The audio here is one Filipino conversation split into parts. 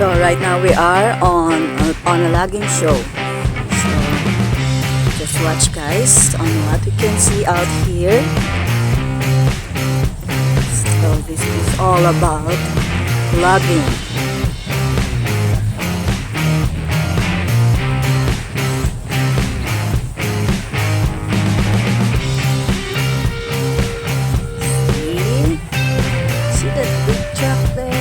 So right now we are on a logging show. So just watch guys on what we can see out here. So this is all about logging. See that big truck there?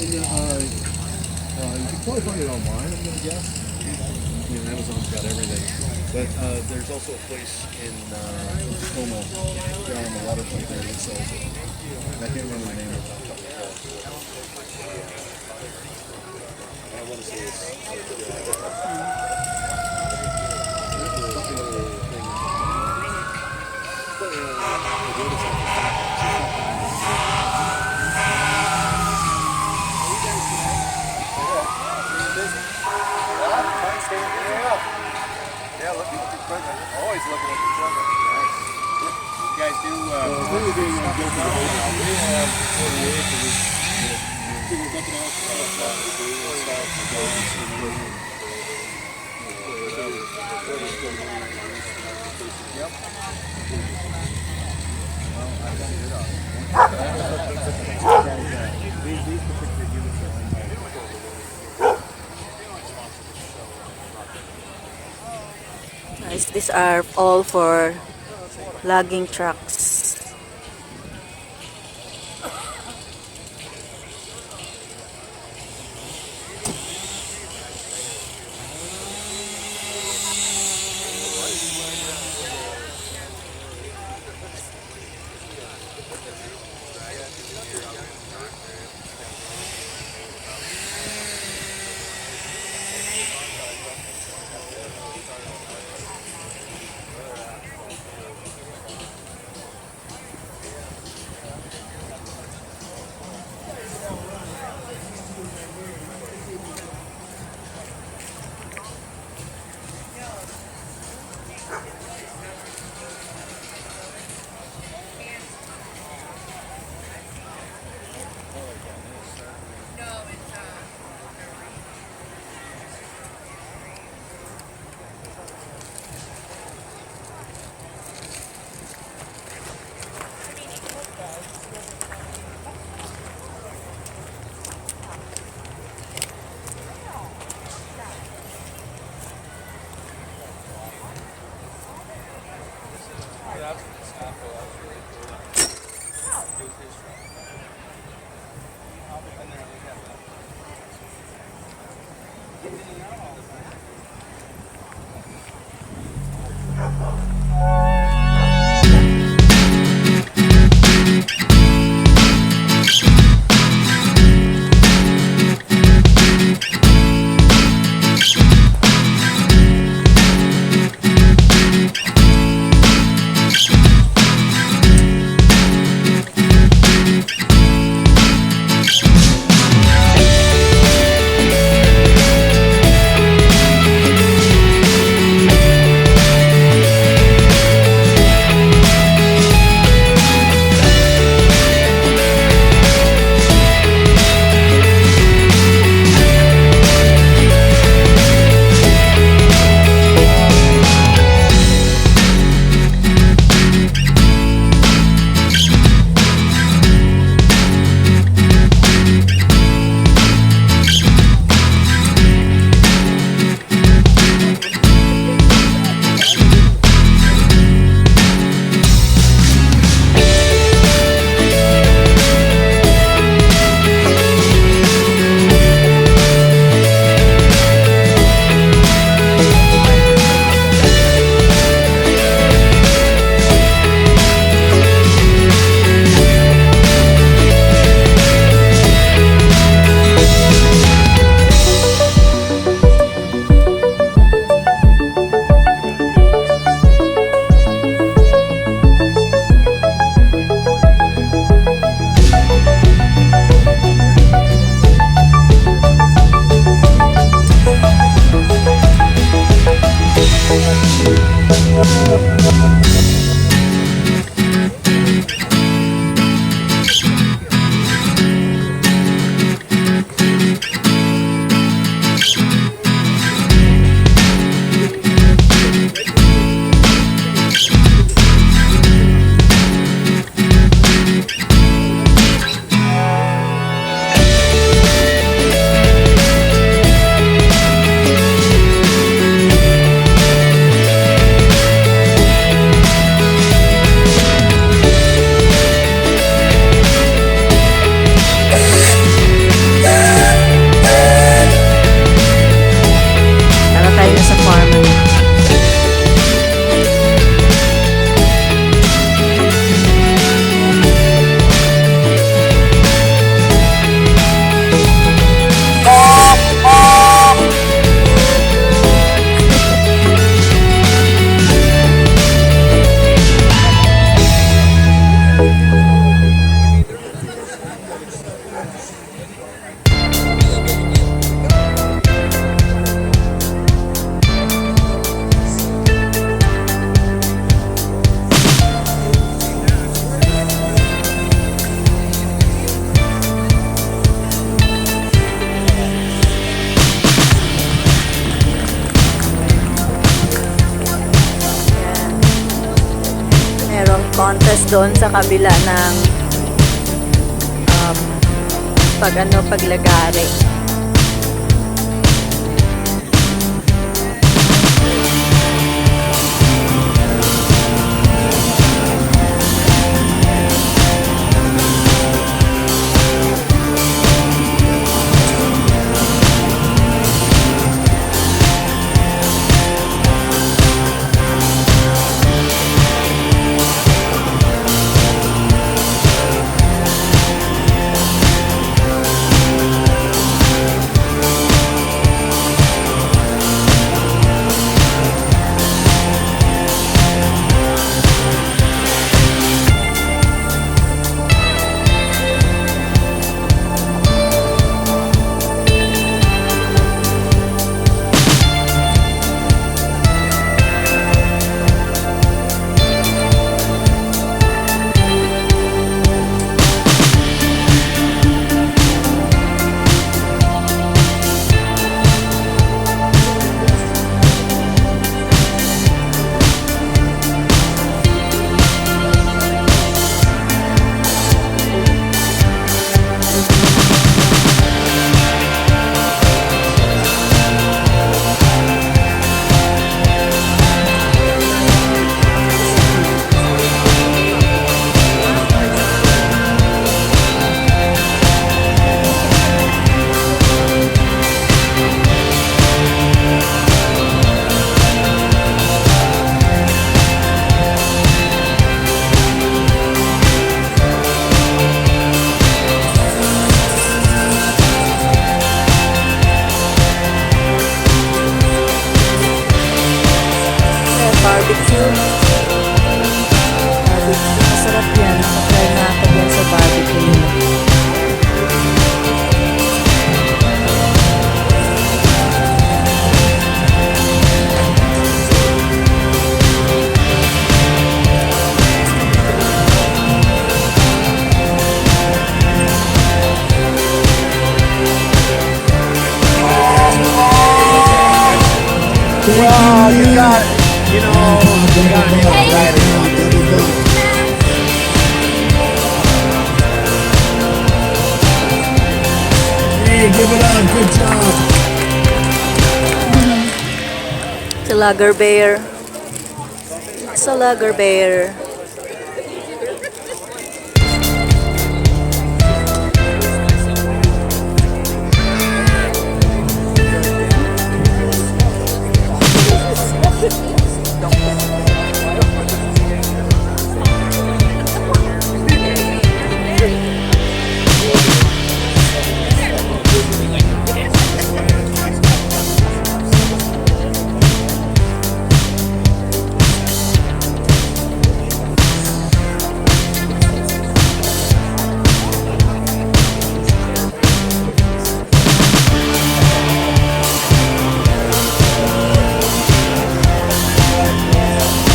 You can probably find it online, I'm going to guess. Amazon's got everything. But there's also a place in Tacoma, down on the waterfront there, that sells it. I can't remember the name of it. I want to say Yeah, looking at the equipment. Always looking at the equipment. Nice. You guys do we have 48. Guys, these are all for logging trucks. contest doon sa kabila ng paglagari. Well, you got, you got to name it right or something. Hey, give it up. Good job. It's a lager bear. It's a lager bear.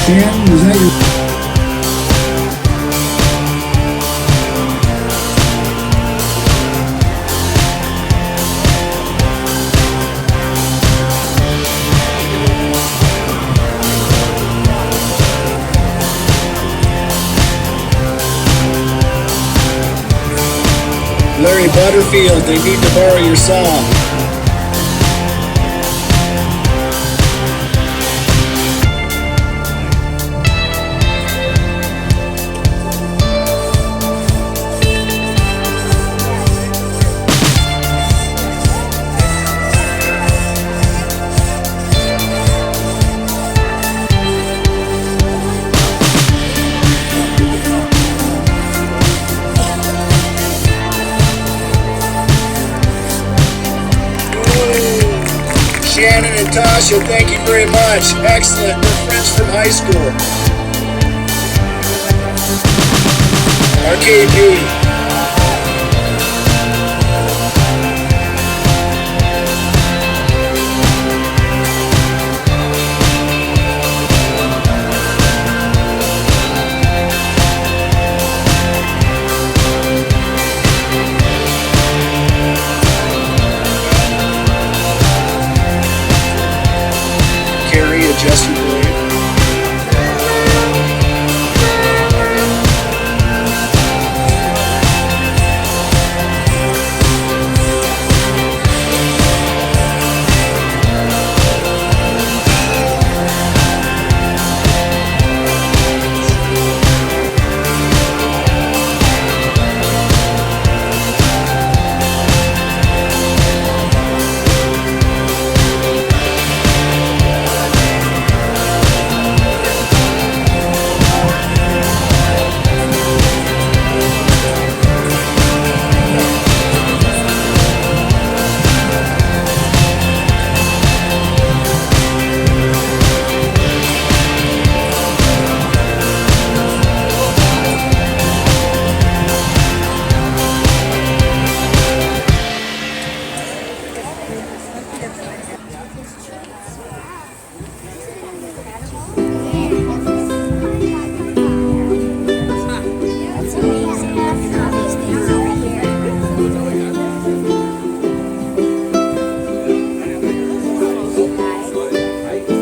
Shannon, is that your... Larry Butterfield, they need to borrow your song. Shannon and Tasha, thank you very much. Excellent. We're friends from high school. RKB. Carrie, adjust your blade.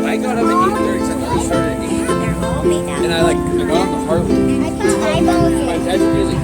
I got up at 8:30 because I started at 8. And I got on the Harley. My dad's music.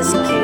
is cute.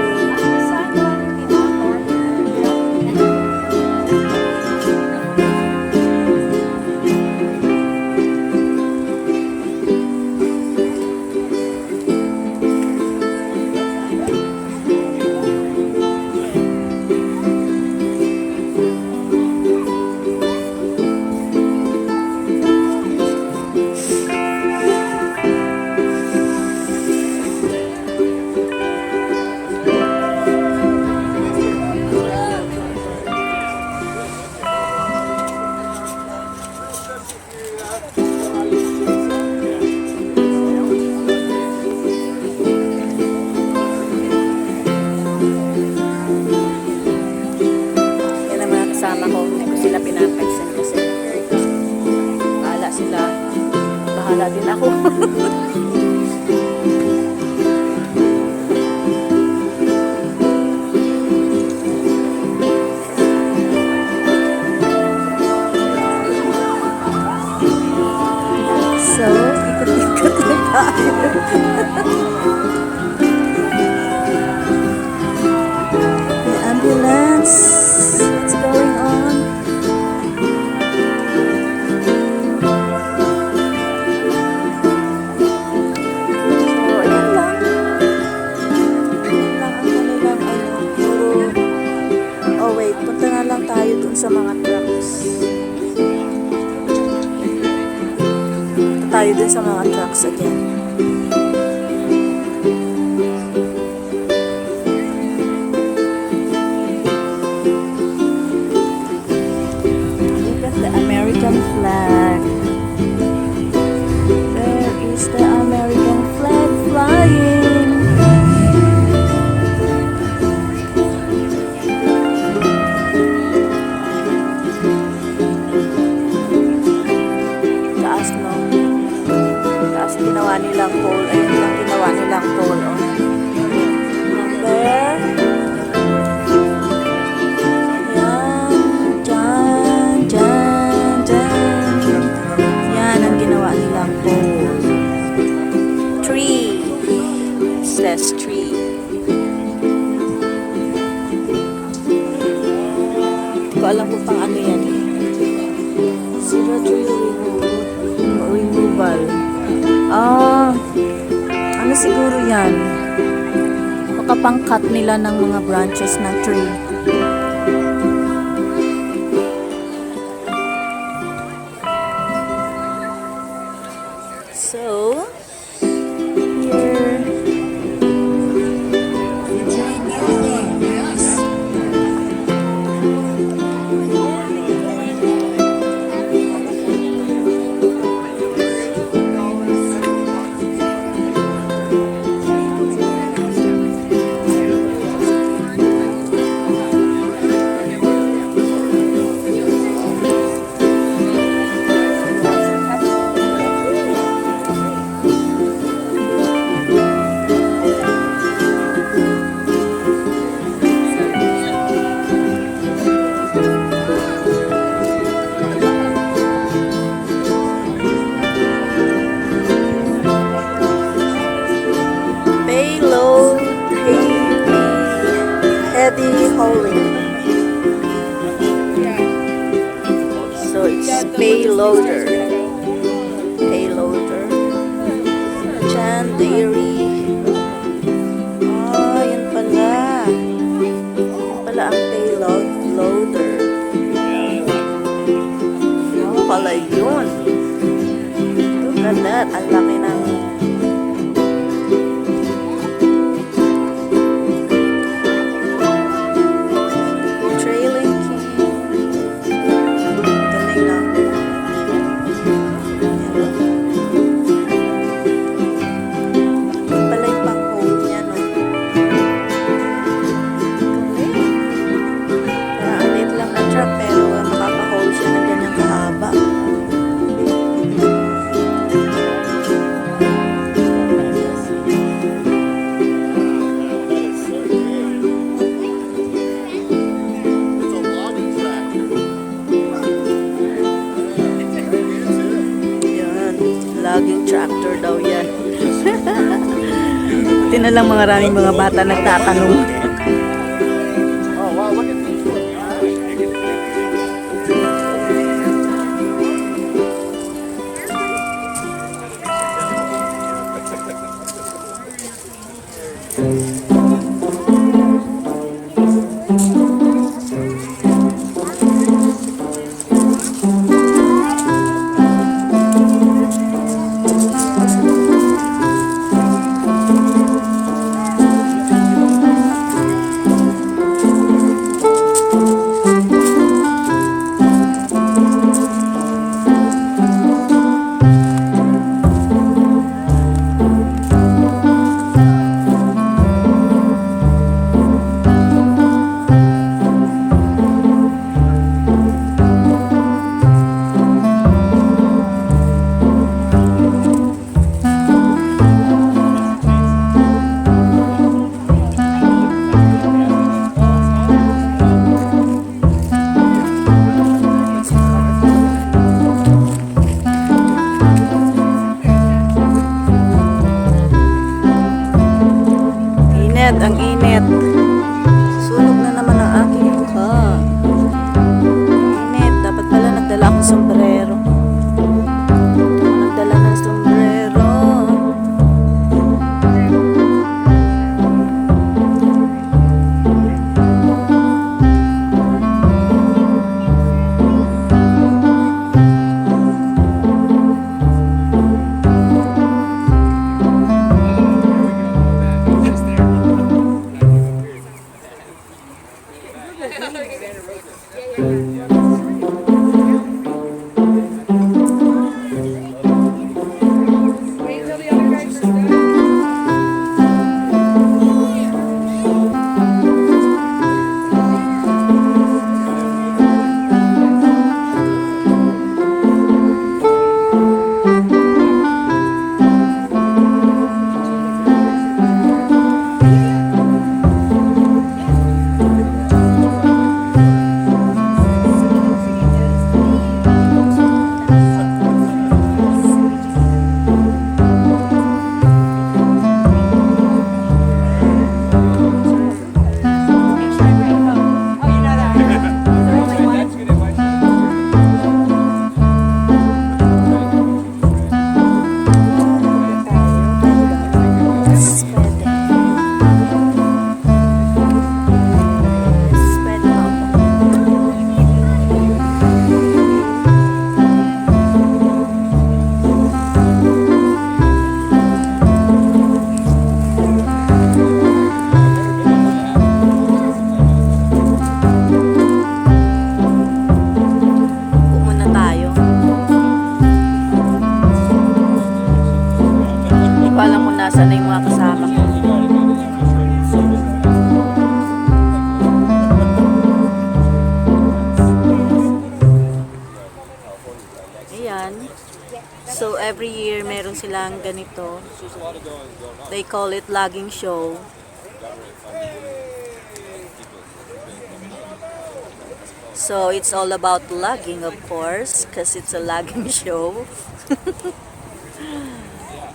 Yan ang mga kasama ko. Hindi ko sila pinapansin kasi bahala sila. Bahala din ako. So, ikot-ikot lang tayo. The ambulance. What's going on? So, ayan lang. Ayan lang ang kanilang puro. Oh wait, punta na lang tayo dun sa mga trucks. Tayo dun sa mga trucks again. Look at the American flag. Where is the American flag flying? Taas, no? Taas ginawa nilang pole. Ayun lang ginawa nilang pole. Oh. Number. Yan. Dyan. Dyan. Dyan. Yan ang ginawa nilang pole. Tree. It says tree. Hindi ko alam kung pang ano yan. Zero tree removal. Ah, ano siguro yan? Makapang-cut nila ng mga branches ng tree. So, here. Payload heavy hauling. So it's payloader. Payloader. Chan Dairy. Oh, yan pala. Yan pala ang payloader. Yan pala yun. Look at that. Ang laki ng trailing key. Galing na. Buti na lang maraming mga bata nagtatanong. Oh wow, look at these. Ang init. Sunog na naman ang aking mukha. Init. Dapat pala nagdala akong sombrero. Nagdala ng sombrero. Nasaan na yung mga kasama ko? Ayan. So every year meron silang ganito. They call it logging show. So it's all about logging, of course, because it's a logging show.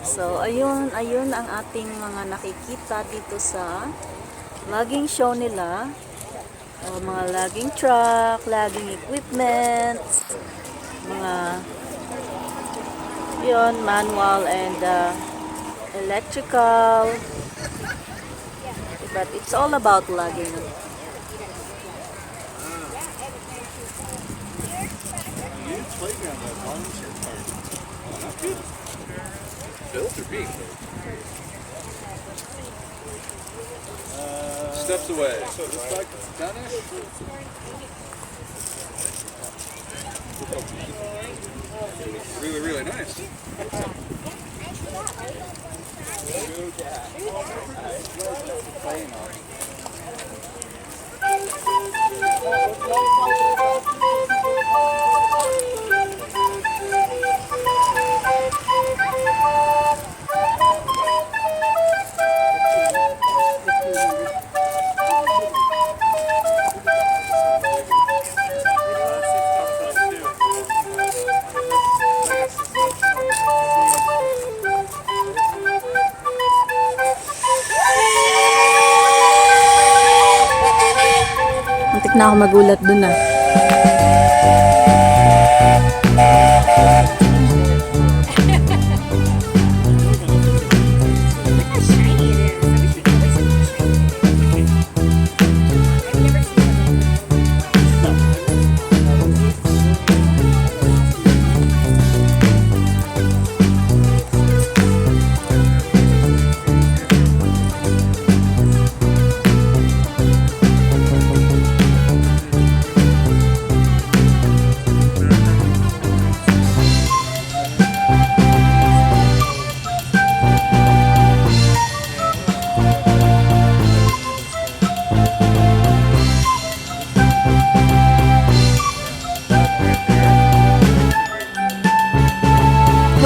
So, ayun ang ating mga nakikita dito sa logging show nila. Mga logging truck, logging equipment, mga yun, manual and electrical. But it's all about logging. Built or being built? Steps away. So this bike is done it? Really, really nice. Takot na ako magulat dun ah.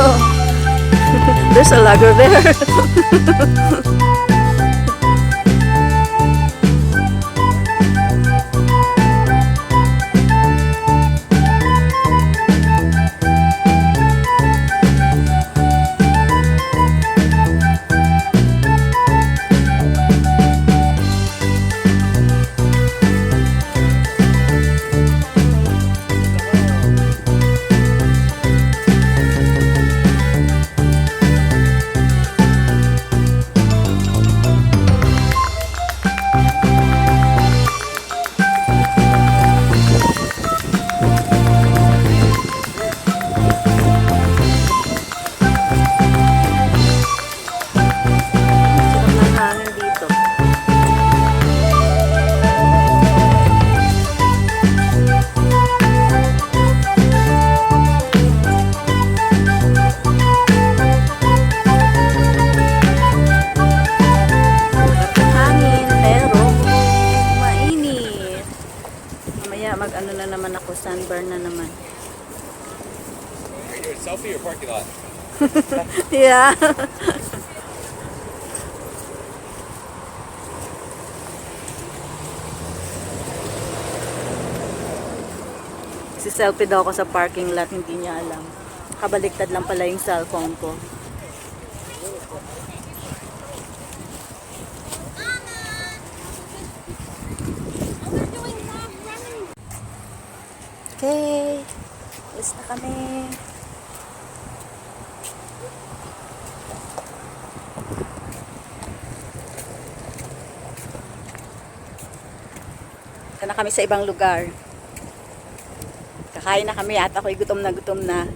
Oh. There's a lagger there. Mag-ano na naman ako, sunburn na naman. Are you doing selfie or parking lot? Yeah. Si selfie daw ako sa parking lot, hindi niya alam. Kabaliktad lang pala yung cellphone ko. Okay, alis na kami. Ito na kami sa ibang lugar. Kakain na kami at ako'y gutom na gutom na.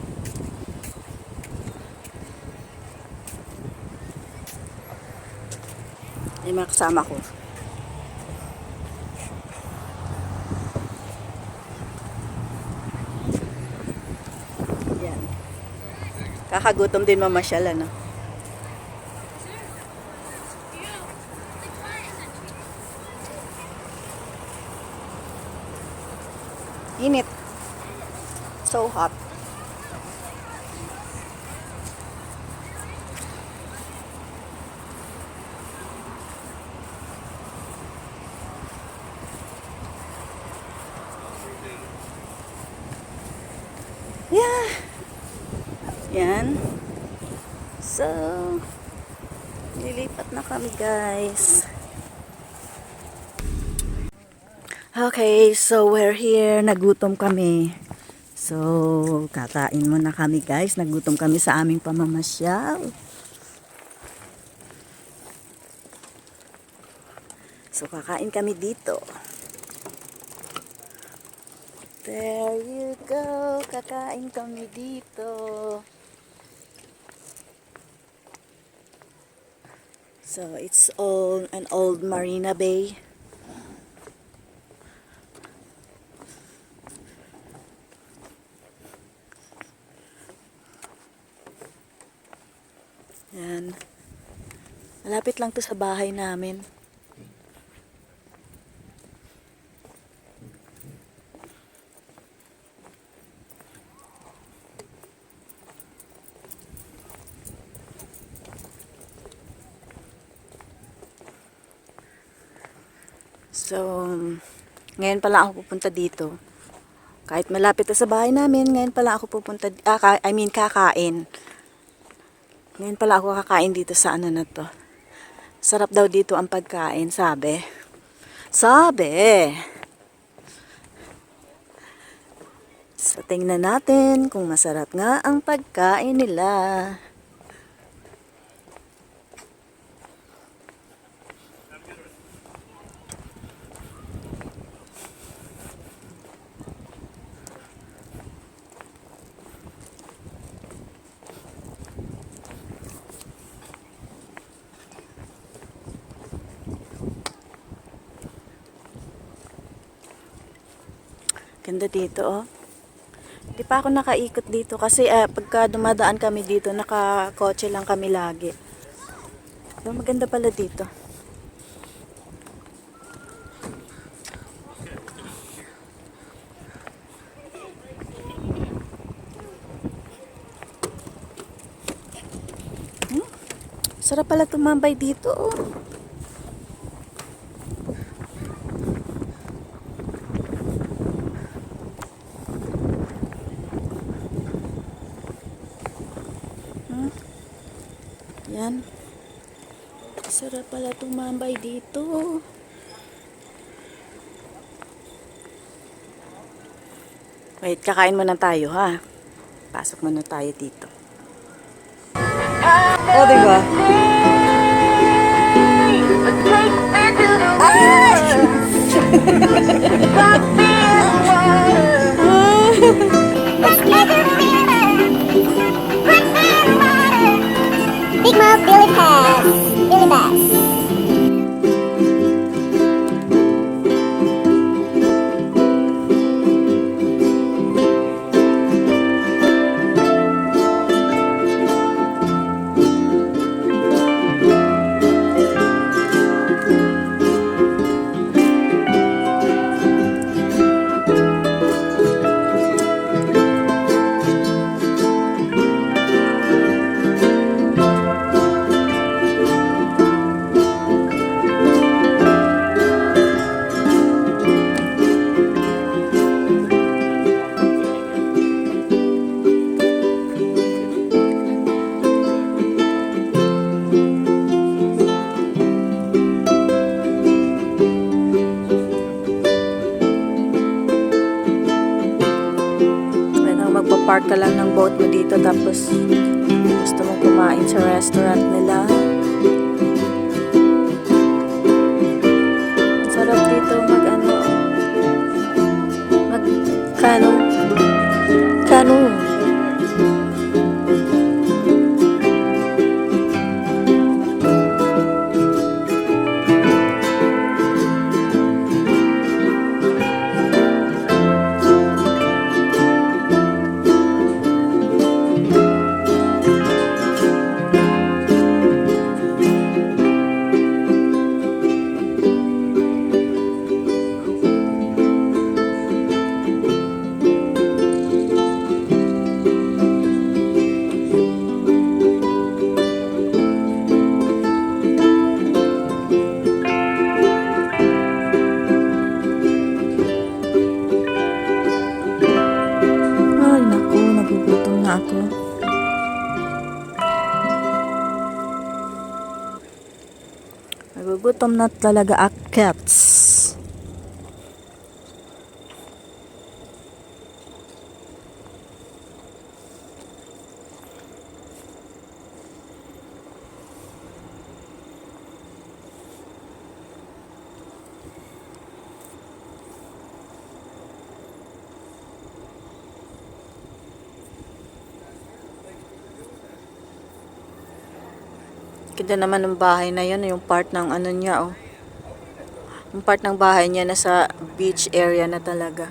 Ay, mga kasama ko. Kakagutom din mamasyal, ano? Init. So hot. Yeah. Yan. So, lilipat na kami, guys. Okay, so we're here. Nagutom kami. So, kakain muna kami, guys. Nagutom kami sa aming pamamasyal. So, kakain kami dito. There you go. Kakain kami dito. So, it's all an old Marina Bay. Yan. Malapit lang to sa bahay namin. So, ngayon pala ako pupunta dito. Kahit malapit na sa bahay namin, ngayon pala ako pupunta, kakain. Ngayon pala ako kakain dito sa ano na to. Sarap daw dito ang pagkain, sabi. Sabi! So, tingnan natin kung masarap nga ang pagkain nila. Ganda dito, oh. Di pa ako nakaikot dito kasi pagka dumadaan kami dito, nakakotse lang kami lagi. So, maganda pala dito. Sarap pala tumambay dito, oh. Yan. Sarap pala tumambay dito. Wait, kakain muna tayo, ha? Pasok muna tayo dito. Oh, diba? Big Mouth Billy Pass. Billy Bass. Magpa-park ka lang ng boat mo dito tapos gusto mong kumain sa restaurant nila. Sarap dito mag-kano. Ako. Nagugutom na talaga akats. Ganda naman ng bahay na yun, yung part ng ano niya, oh. Yung part ng bahay niya nasa beach area na talaga.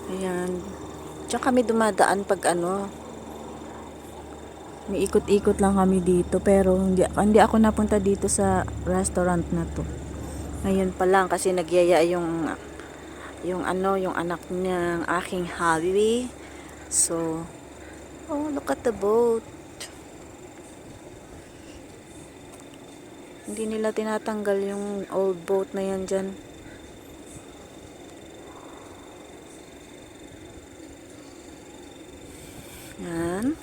Ayan. Diyan kami dumadaan pag ano. May ikot-ikot lang kami dito pero hindi ako napunta dito sa restaurant na to. Ngayon pa lang kasi nagyaya yung anak niya, aking hubby. So, oh, look at the boat. Hindi nila tinatanggal yung old boat na yan dyan. Yan.